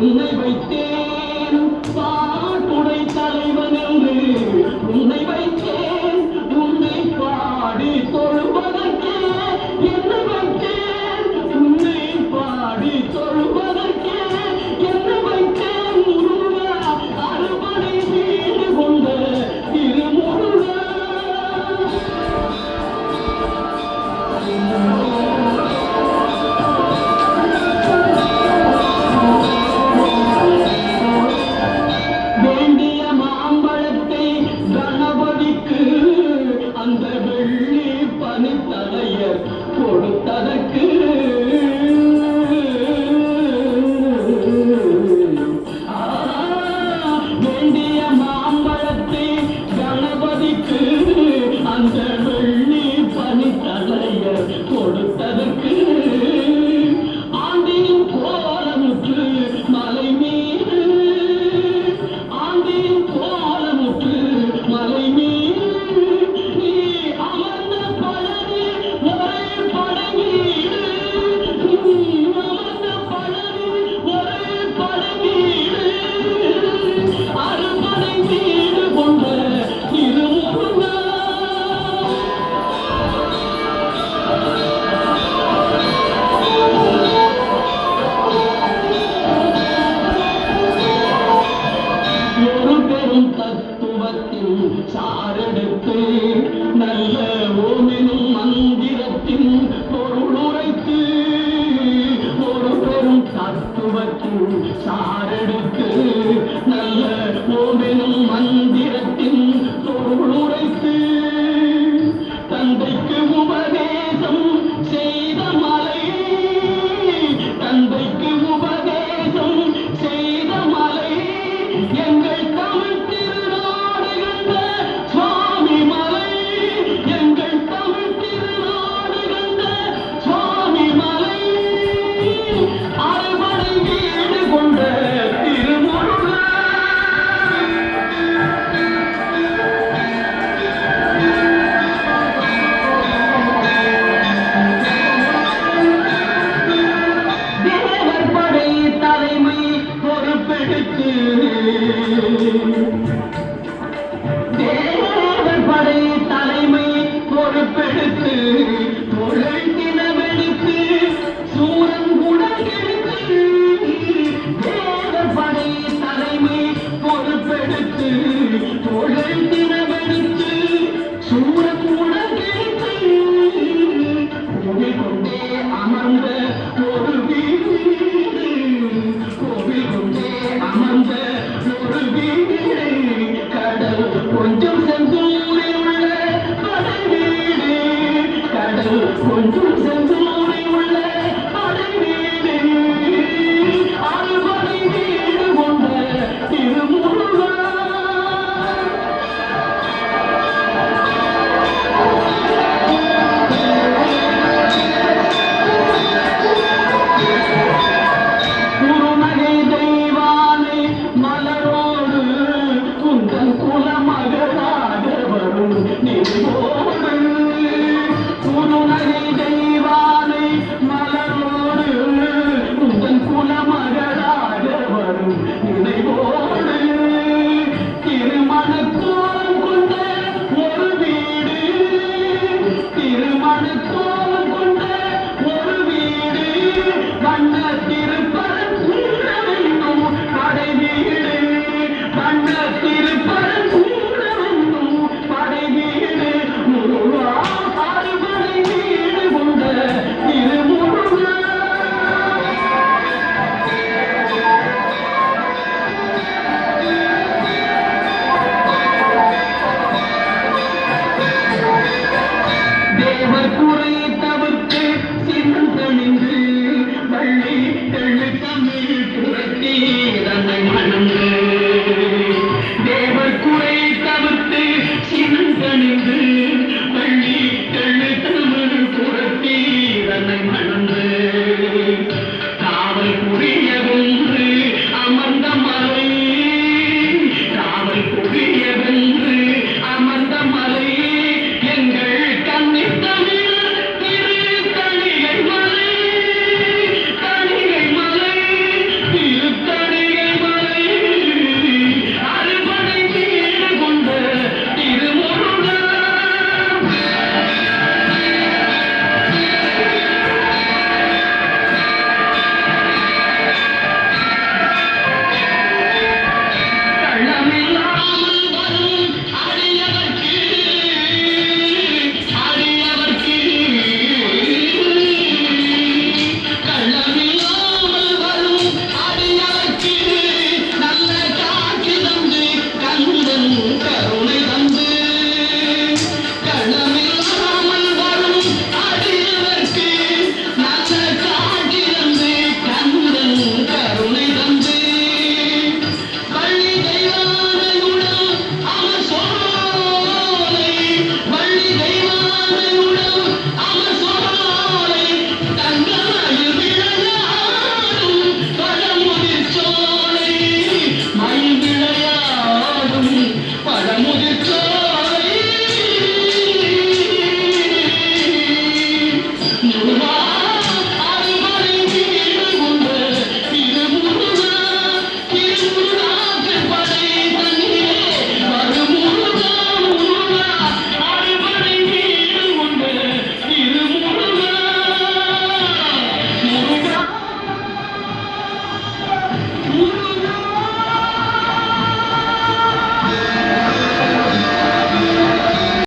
உன்னை வைத்தேன் பாட்டுடை தலைவன் என்று உன்னை வைத்தேன் உன்னை பாடி தொழுவதற்கே என்னை வைத்தேன் உன்னை பாடி தொழுவதற்கே என்னை வைத்தேன் முருகா அறுபடை வீடு கொண்ட திருமுருகா. வேண்டிய மாம்பழத்தை கணபதிக்கு அந்த வெள்ளி பனித்தலையர் கொடுத்ததற்கு வேண்டிய மாம்பழத்தை கணபதிக்கு அந்த வெள்ளி பனித்தலையர் கொடுத்ததற்கு ஆண்டின் கோலமுற்று மலை மீது ஆண்டின் கோலமுற்று மலை மீது நீ அமர்ந்த பழனி ஒரே பழங்கீடு நீ அமர்ந்த பழனி ஒரே பழங்கீடு அறுபடை வீடு கொண்ட திருமுருகா. ஒரு பெரும் தத்துவத்தின் சாரெடுத்து நல்ல ஓமெனும் மந்திரத்தின் பொருளுரைத்து ஒரு பெரும் தத்துவத்தின் சாரெடுத்து நல்ல ஓமெனும் மந்திர